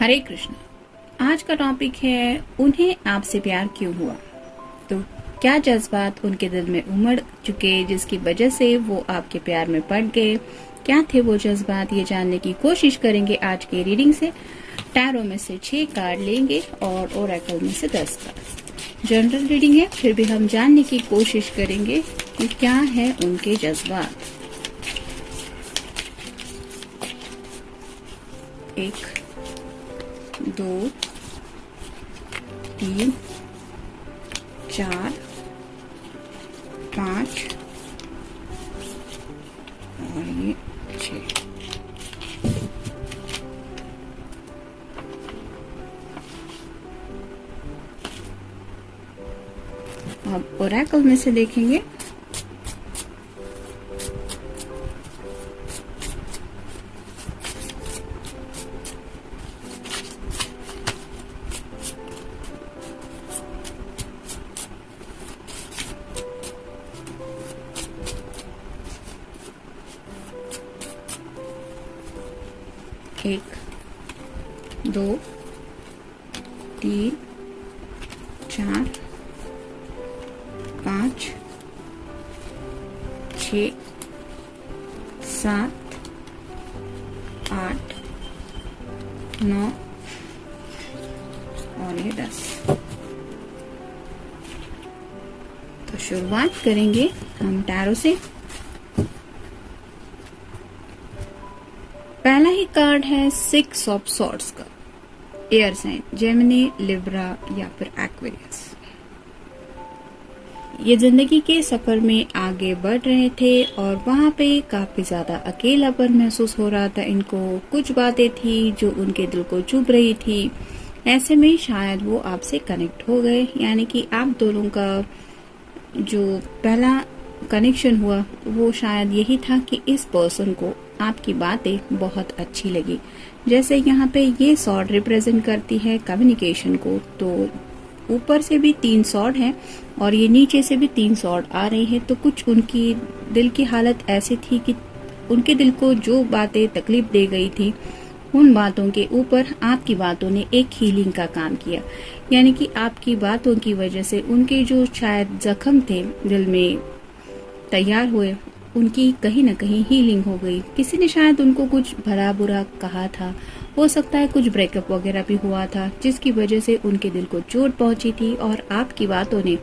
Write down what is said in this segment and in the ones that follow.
हरे कृष्ण। आज का टॉपिक है उन्हें आपसे प्यार क्यों हुआ। तो क्या जज्बात उनके दिल में उमड़ चुके जिसकी वजह से वो आपके प्यार में पड़ गए। क्या थे वो जज्बात, ये जानने की कोशिश करेंगे आज की रीडिंग से। टैरो में से 6 कार्ड लेंगे और ओरेकल में से 10 कार्ड। जनरल रीडिंग है, फिर भी हम जानने की कोशिश करेंगे कि क्या है उनके जज्बात। 1 2 3 4 5 और ये 6। अब ओरेकल में से देखेंगे। एक 2 3 4 5 6 7 8 9 और ये 10। तो शुरुआत करेंगे हम टैरो से। पहला ही कार्ड है 6 ऑफ सॉर्ड्स का। एयर साइन जेमिनी, लिब्रा या फिर एक्वेरियस। ये जिंदगी के सफर में आगे बढ़ रहे थे और वहां पे काफी ज्यादा अकेलापन महसूस हो रहा था इनको। कुछ बातें थी जो उनके दिल को चुभ रही थी। ऐसे में शायद वो आपसे कनेक्ट हो गए, यानी कि आप दोनों का जो पहला कनेक्शन हुआ वो शायद यही था कि इस पर्सन को आपकी बातें बहुत अच्छी लगी। जैसे यहाँ पे ये सॉर्ड रिप्रेजेंट करती है कम्युनिकेशन को, तो ऊपर से भी 3 सॉर्ड हैं और ये नीचे से भी 3 सॉर्ड आ रही हैं। तो कुछ उनकी दिल की हालत ऐसी थी कि उनके दिल को जो बातें तकलीफ दे गई थी उन बातों के ऊपर आपकी बातों ने एक हीलिंग का काम किया। यानी कि आपकी बातों की वजह से उनके जो शायद जख्म थे दिल में तैयार हुए, उनकी कहीं ना कहीं हीलिंग हो गई। किसी ने शायद उनको कुछ भला बुरा कहा था, हो सकता है कुछ ब्रेकअप वगैरह भी हुआ था जिसकी वजह से उनके दिल को चोट पहुंची थी और आपकी बातों ने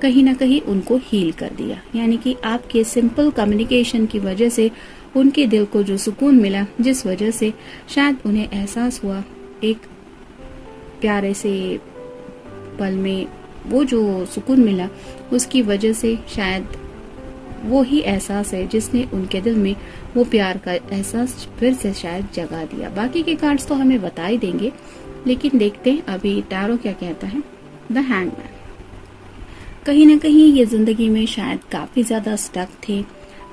कहीं ना कहीं उनको हील कर दिया। यानी कि आपके सिंपल कम्युनिकेशन की वजह से उनके दिल को जो सुकून मिला, जिस वजह से शायद उन्हें एहसास हुआ एक प्यारे से पल में वो जो सुकून मिला, उसकी वजह से शायद वो ही एहसास है जिसने उनके दिल में वो प्यार का एहसास फिर से शायद जगा दिया। बाकी के कार्ड्स तो हमें बता ही देंगे, लेकिन देखते हैं अभी टैरो क्या कहता है। The hangman. कहीं ना कहीं ये जिंदगी में शायद काफी ज्यादा स्टक थे,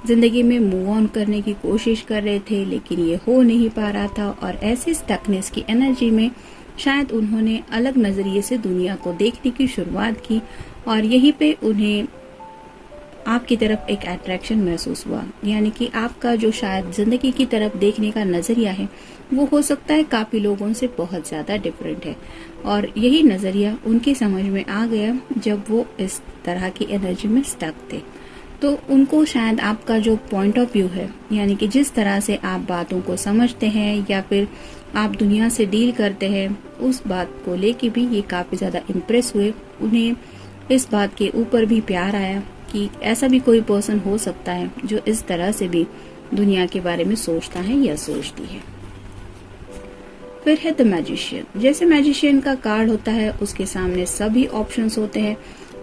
जिंदगी में मूव ऑन करने की कोशिश कर रहे थे लेकिन ये हो नहीं पा रहा था। और ऐसी स्टकनेस की एनर्जी में शायद उन्होंने अलग नजरिए से दुनिया को देखने की शुरुआत की और यहीं पे उन्हें आपकी तरफ एक अट्रैक्शन महसूस हुआ। यानी कि आपका जो शायद जिंदगी की तरफ देखने का नजरिया है वो हो सकता है काफी लोगों से बहुत ज्यादा डिफरेंट है और यही नजरिया उनकी समझ में आ गया जब वो इस तरह की एनर्जी में स्टक थे। तो उनको शायद आपका जो पॉइंट ऑफ व्यू है, यानी कि जिस तरह से आप बातों को समझते हैं या फिर आप दुनिया से डील करते हैं, उस बात को लेके भी ये काफी ज्यादा इम्प्रेस हुए। उन्हें इस बात के ऊपर भी प्यार आया कि ऐसा भी कोई पर्सन हो सकता है जो इस तरह से भी दुनिया के बारे में सोचता है या सोचती है। फिर है द मैजिशियन। जैसे मैजिशियन का कार्ड होता है उसके सामने सभी ऑप्शंस होते हैं,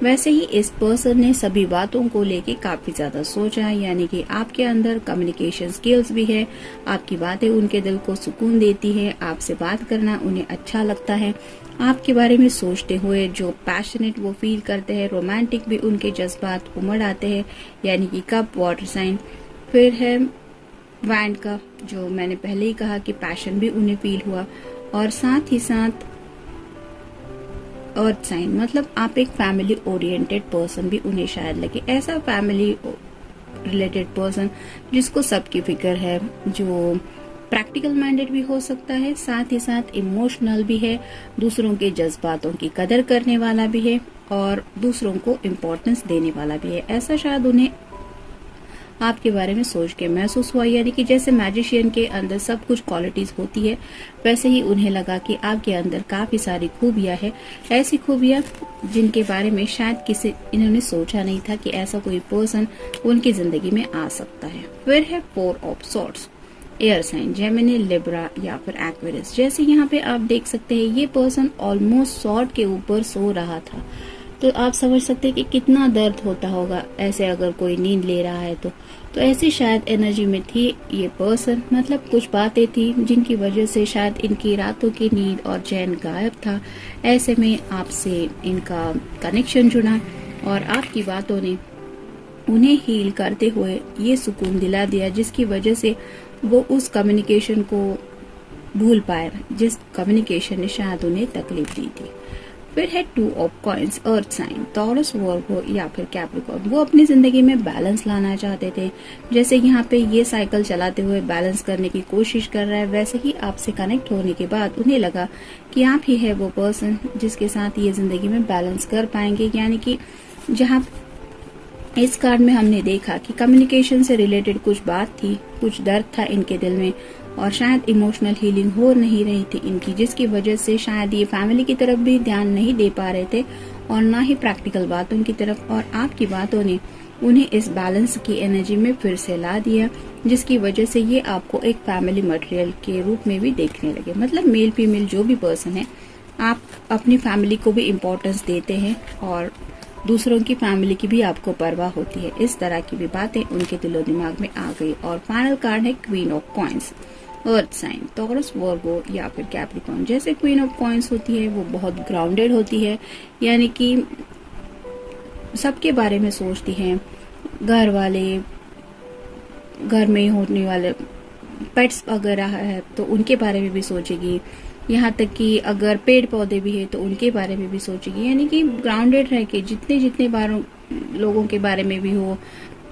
वैसे ही इस पर्सन ने सभी बातों को लेके काफी ज्यादा सोचा है। यानी कि आपके अंदर कम्युनिकेशन स्किल्स भी है, आपकी बातें उनके दिल को सुकून देती है, आपसे बात करना उन्हें अच्छा लगता है, आपके बारे में सोचते हुए जो पैशनेट वो फील करते हैं, रोमांटिक भी उनके जज्बात उमड़ आते हैं। यानी कि कप, वाटर साइन। फिर है वैंड का, जो मैंने पहले ही कहा कि पैशन भी उन्हें फील हुआ और साथ ही साथ अर्थ साइन, मतलब आप एक फैमिली ओरिएंटेड पर्सन भी उन्हें शायद लगे। ऐसा फैमिली रिलेटेड पर्सन जिसको सबकी फिक्र है, जो प्रैक्टिकल माइंडेड भी हो सकता है, साथ ही साथ इमोशनल भी है, दूसरों के जज्बातों की कदर करने वाला भी है और दूसरों को इम्पोर्टेंस देने वाला भी है। ऐसा शायद उन्हें आपके बारे में सोच के महसूस हुआ, यानी कि जैसे मैजिशियन के अंदर सब कुछ क्वालिटीज होती है, वैसे ही उन्हें लगा कि आपके अंदर काफी सारी खूबियां है, ऐसी खूबियां जिनके बारे में शायद इन्होंने सोचा नहीं था कि ऐसा कोई पर्सन उनकी जिंदगी में आ सकता है। फिर है 4 of swords, air sign Gemini, Libra या फिर एक्वेरियस। जैसे यहाँ पे आप देख सकते हैं ये पर्सन ऑलमोस्ट सॉर्ड के ऊपर सो रहा था, तो आप समझ सकते हैं कि कितना दर्द होता होगा ऐसे अगर कोई नींद ले रहा है तो ऐसी शायद एनर्जी में थी ये पर्सन। मतलब कुछ बातें थी जिनकी वजह से शायद इनकी रातों की नींद और चैन गायब था। ऐसे में आपसे इनका कनेक्शन जुड़ा और आपकी बातों ने उन्हें हील करते हुए ये सुकून दिला दिया, जिसकी वजह से वो उस कम्युनिकेशन को भूल पाए जिस कम्युनिकेशन ने शायद उन्हें तकलीफ दी थी। फिर है 2 of coins, earth sign, Taurus, Virgo या फिर कैप्रिकॉर्न। वो अपनी जिंदगी में बैलेंस लाना चाहते थे, जैसे यहाँ पे ये साइकिल चलाते हुए बैलेंस करने की कोशिश कर रहा है, वैसे ही आपसे कनेक्ट होने के बाद उन्हें लगा कि आप ही है वो पर्सन जिसके साथ ये जिंदगी में बैलेंस कर पाएंगे। यानी कि जहाँ इस कार्ड में हमने देखा कि कम्युनिकेशन से रिलेटेड कुछ बात थी, कुछ दर्द था इनके दिल में और शायद इमोशनल हीलिंग हो नहीं रही थी इनकी, जिसकी वजह से शायद ये फैमिली की तरफ भी ध्यान नहीं दे पा रहे थे और ना ही प्रैक्टिकल बातों की तरफ। और आपकी बातों ने उन्हें इस बैलेंस की एनर्जी में फिर से ला दिया, जिसकी वजह से ये आपको एक फैमिली मटेरियल के रूप में भी देखने लगे। मतलब मेल फीमेल जो भी पर्सन है, आप अपनी फैमिली को भी इम्पोर्टेंस देते हैं और दूसरों की फैमिली की भी आपको परवाह होती है। इस तरह की भी बातें उनके दिलो दिमाग में आ गई। और फाइनल कार्ड है queen of coins, earth sign, Taurus, Virgo या फिर कैप्रिकॉर्न। जैसे क्वीन ऑफ कॉइंस होती है वो बहुत ग्राउंडेड होती है, यानी कि सबके बारे में सोचती है, घर वाले, घर में होने वाले पेट्स वगैरह है तो उनके बारे में भी सोचेगी, यहाँ तक कि अगर पेड़ पौधे भी है तो उनके बारे में भी सोचेगी। यानी कि ग्राउंडेड रह के जितने बारों लोगों के बारे में भी हो,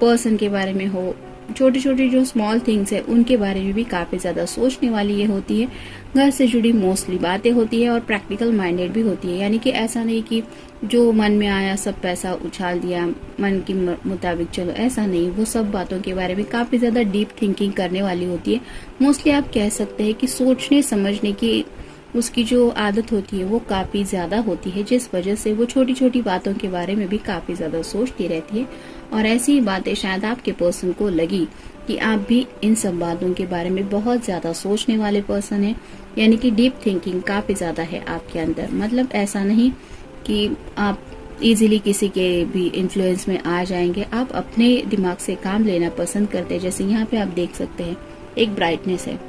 पर्सन के बारे में हो, छोटी छोटी जो स्मॉल थिंग्स है उनके बारे में भी काफी ज्यादा सोचने वाली ये होती है। घर से जुड़ी मोस्टली बातें होती है और प्रैक्टिकल माइंडेड भी होती है, यानी कि ऐसा नहीं कि जो मन में आया सब पैसा उछाल दिया, मन के मुताबिक चलो, ऐसा नहीं। वो सब बातों के बारे में काफी ज्यादा डीप थिंकिंग करने वाली होती है। मोस्टली आप कह सकते हैं कि सोचने समझने की उसकी जो आदत होती है वो काफी ज्यादा होती है, जिस वजह से वो छोटी छोटी बातों के बारे में भी काफी ज्यादा सोचती रहती है। और ऐसी ही बातें शायद आपके पर्सन को लगी कि आप भी इन सब बातों के बारे में बहुत ज्यादा सोचने वाले पर्सन हैं, यानी कि डीप थिंकिंग काफी ज्यादा है आपके अंदर। मतलब ऐसा नहीं कि आप इजीली किसी के भी इन्फ्लुएंस में आ जाएंगे, आप अपने दिमाग से काम लेना पसंद करते हैं। जैसे यहाँ पे आप देख सकते हैं एक ब्राइटनेस है,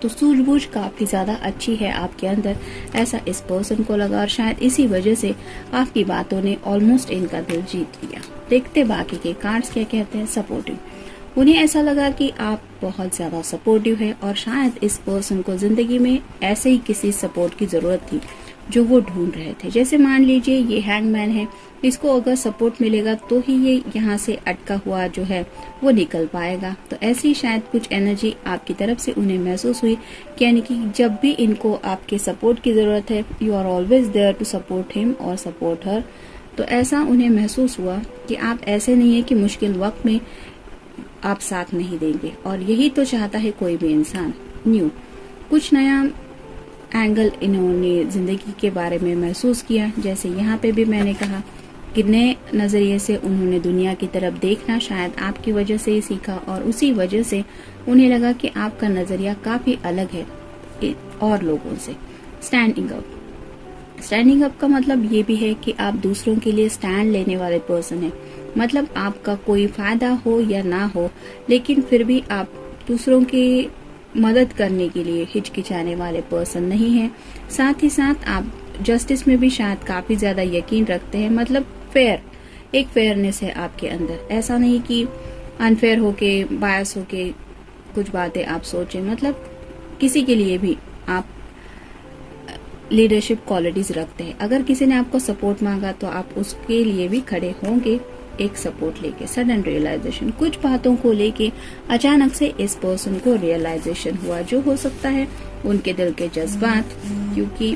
तो सूझबूझ काफी ज्यादा अच्छी है आपके अंदर, ऐसा इस पर्सन को लगा और शायद इसी वजह से आपकी बातों ने ऑलमोस्ट इनका दिल जीत लिया। देखते बाकी के कार्ड्स क्या कहते हैं। सपोर्टिव, उन्हें ऐसा लगा कि आप बहुत ज्यादा सपोर्टिव है और शायद इस पर्सन को जिंदगी में ऐसे ही किसी सपोर्ट की जरूरत थी जो वो ढूंढ रहे थे। जैसे मान लीजिए ये हैंगमैन है, इसको अगर सपोर्ट मिलेगा तो ही ये यहाँ से अटका हुआ जो है वो निकल पाएगा। तो ऐसी शायद कुछ एनर्जी आपकी तरफ से उन्हें महसूस हुई, यानी कि जब भी इनको आपके सपोर्ट की जरूरत है, you are always there to support him और सपोर्ट हर। तो ऐसा उन्हें महसूस हुआ कि आप ऐसे नहीं है कि मुश्किल वक्त में आप साथ नहीं देंगे। और यही तो चाहता है कोई भी इंसान। न्यू, कुछ नया एंगल इन्होंने जिंदगी के बारे में महसूस किया। जैसे यहाँ पे भी मैंने कहा कि नए नजरिए से उन्होंने दुनिया की तरफ देखना शायद आपकी वजह से ही सीखा और उसी वजह से उन्हें लगा कि आपका नजरिया काफी अलग है और लोगों से। स्टैंडिंग अप, स्टैंडिंग अप का मतलब ये भी है कि आप दूसरों के लिए स्टैंड लेने वाले पर्सन हैं। मतलब आपका कोई फायदा हो या ना हो, लेकिन फिर भी आप दूसरों की मदद करने के लिए हिचकिचाने वाले पर्सन नहीं है। साथ ही साथ आप जस्टिस में भी शायद काफी ज्यादा यकीन रखते हैं। मतलब फेयर, एक फेयरनेस है आपके अंदर, ऐसा नहीं कि अनफेयर होके, बायस होके कुछ बातें आप सोचें। मतलब किसी के लिए भी आप लीडरशिप क्वालिटीज रखते हैं। अगर किसी ने आपको सपोर्ट मांगा तो आप उसके लिए भी खड़े होंगे एक सपोर्ट लेके, सडन रियलाइजेशन, कुछ बातों को लेके अचानक से इस पर्सन को रियलाइजेशन हुआ, जो हो सकता है उनके दिल के जज्बात। क्योंकि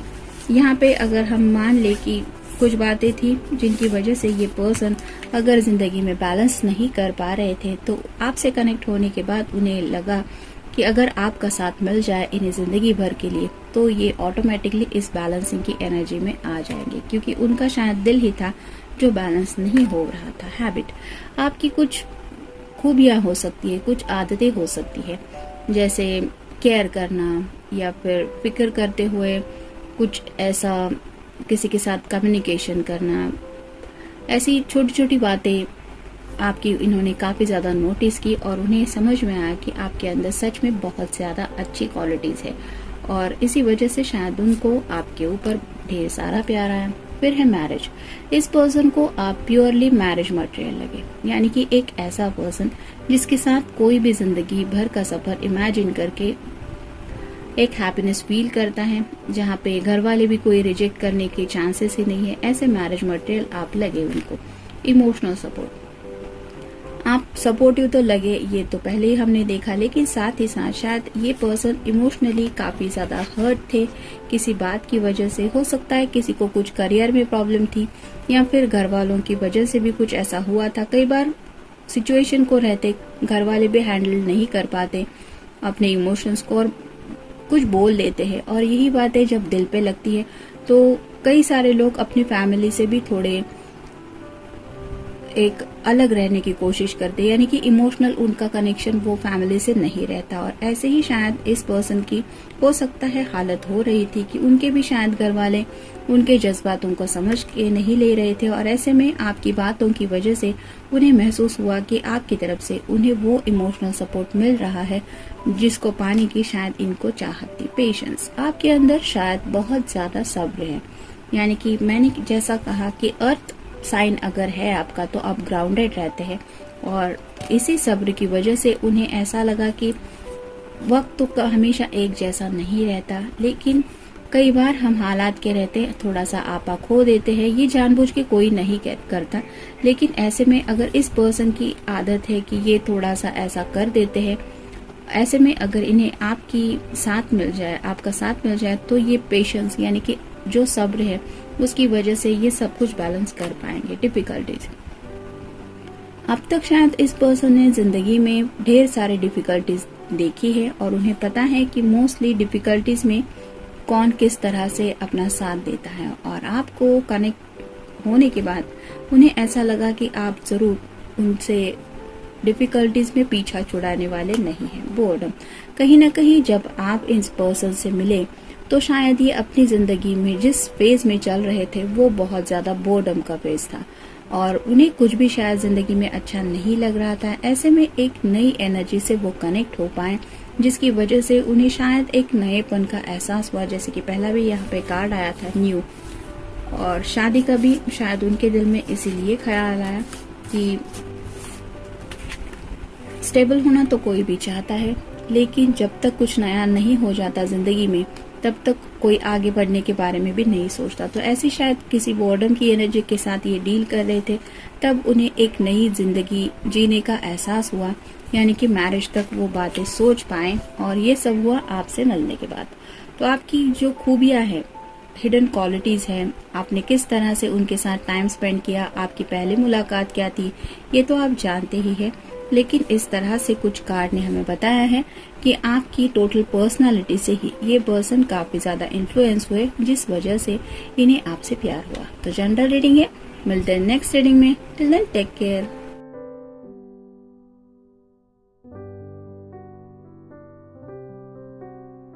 यहाँ पे अगर हम मान ले कि कुछ बातें थी जिनकी वजह से ये पर्सन अगर जिंदगी में बैलेंस नहीं कर पा रहे थे, तो आपसे कनेक्ट होने के बाद उन्हें लगा कि अगर आपका साथ मिल जाए इन्हें जिंदगी भर के लिए, तो ये ऑटोमेटिकली इस बैलेंसिंग की एनर्जी में आ जाएंगे। क्योंकि उनका शायद दिल ही था जो बैलेंस नहीं हो रहा था। हैबिट, आपकी कुछ खूबियां हो सकती है, कुछ आदतें हो सकती है, जैसे केयर करना या फिर फिक्र करते हुए कुछ ऐसा किसी के साथ कम्युनिकेशन करना। ऐसी छोटी छोटी बातें आपकी इन्होंने काफी ज्यादा नोटिस की और उन्हें समझ में आया कि आपके अंदर सच में बहुत ज्यादा अच्छी क्वालिटीज है, और इसी वजह से शायद उनको आपके ऊपर ढेर सारा प्यार आया। फिर है मैरिज, इस पर्सन को आप प्योरली मैरिज मटेरियल लगे, यानी कि एक ऐसा पर्सन जिसके साथ कोई भी जिंदगी भर का सफर इमेजिन करके एक हैप्पीनेस फील करता है, जहाँ पे घर वाले भी कोई रिजेक्ट करने के चांसेस ही नहीं है। ऐसे मैरिज मटेरियल आप लगे उनको। इमोशनल सपोर्ट, आप सपोर्टिव तो लगे, ये तो पहले ही हमने देखा, लेकिन साथ ही साथ शायद ये पर्सन इमोशनली काफी ज्यादा हर्ट थे किसी बात की वजह से। हो सकता है किसी को कुछ करियर में प्रॉब्लम थी या फिर घर वालों की वजह से भी कुछ ऐसा हुआ था। कई बार सिचुएशन को रहते घर वाले भी हैंडल नहीं कर पाते अपने इमोशंस को और कुछ बोल देते हैं, और यही बातें जब दिल पे लगती है तो कई सारे लोग अपनी फैमिली से भी थोड़े एक अलग रहने की कोशिश करते हैं, यानी कि इमोशनल उनका कनेक्शन वो फैमिली से नहीं रहता। और ऐसे ही शायद इस पर्सन की हो सकता है हालत हो रही थी कि उनके भी शायद घर वाले उनके जज्बातों को समझ के नहीं ले रहे थे, और ऐसे में आपकी बातों की वजह से उन्हें महसूस हुआ कि आपकी तरफ से उन्हें वो इमोशनल सपोर्ट मिल रहा है जिसको पाने की शायद इनको चाहत थी। पेशेंस, आपके अंदर शायद बहुत ज्यादा सब्र है, यानी कि मैंने जैसा कहा कि अर्थ साइन अगर है आपका तो आप ग्राउंडेड रहते हैं, और इसी सब्र की वजह से उन्हें ऐसा लगा कि वक्त तो हमेशा एक जैसा नहीं रहता, लेकिन कई बार हम हालात के रहते थोड़ा सा आपा खो देते हैं। ये जानबूझ के कोई नहीं करता, लेकिन ऐसे में अगर इस पर्सन की आदत है कि ये थोड़ा सा ऐसा कर देते हैं, ऐसे में अगर इन्हें आपकी साथ मिल जाए, आपका साथ मिल जाए, तो ये पेशेंस यानी कि जो सब्र है उसकी वजह से ये सब कुछ बैलेंस कर पाएंगे। डिफिकल्टीज, अब तक शायद इस पर्सन ने जिंदगी में ढेर सारे डिफिकल्टीज देखी है और उन्हें पता है कि मोस्टली डिफिकल्टीज में कौन किस तरह से अपना साथ देता है, और आपको कनेक्ट होने के बाद उन्हें ऐसा लगा कि आप जरूर उनसे डिफिकल्टीज में पीछा छुड़ाने वाले नहीं हैं। बोर्डम, कहीं ना कहीं जब आप इस पर्सन से मिले तो शायद ये अपनी जिंदगी में जिस फेज में चल रहे थे वो बहुत ज्यादा बोर्डम का फेज था, और उन्हें कुछ भी शायद जिंदगी में अच्छा नहीं लग रहा था। ऐसे में एक नई एनर्जी से वो कनेक्ट हो पाए, जिसकी वजह से उन्हें शायद एक नएपन का एहसास हुआ। जैसे कि पहला भी यहाँ पे कार्ड आया था न्यू, और शादी का भी शायद उनके दिल में इसीलिए ख्याल आया कि स्टेबल होना तो कोई भी चाहता है, लेकिन जब तक कुछ नया नहीं हो जाता जिंदगी में तब तक कोई आगे बढ़ने के बारे में भी नहीं सोचता। तो ऐसी शायद किसी बोर्डम की एनर्जी के साथ ये डील कर रहे थे, तब उन्हें एक नई जिंदगी जीने का एहसास हुआ, यानी कि मैरिज तक वो बातें सोच पाए, और ये सब हुआ आपसे मिलने के बाद। तो आपकी जो खूबियां हैं, हिडन क्वालिटीज हैं, आपने किस तरह से उनके साथ टाइम स्पेंड किया, आपकी पहली मुलाकात क्या थी, ये तो आप जानते ही हैं। लेकिन इस तरह से कुछ कार्ड ने हमें बताया है कि आपकी टोटल पर्सनालिटी से ही ये पर्सन काफी ज्यादा इन्फ्लुएंस हुए, जिस वजह से इन्हें आपसे प्यार हुआ। तो जनरल रीडिंग है, मिलते हैं नेक्स्ट रीडिंग में। Till then take care.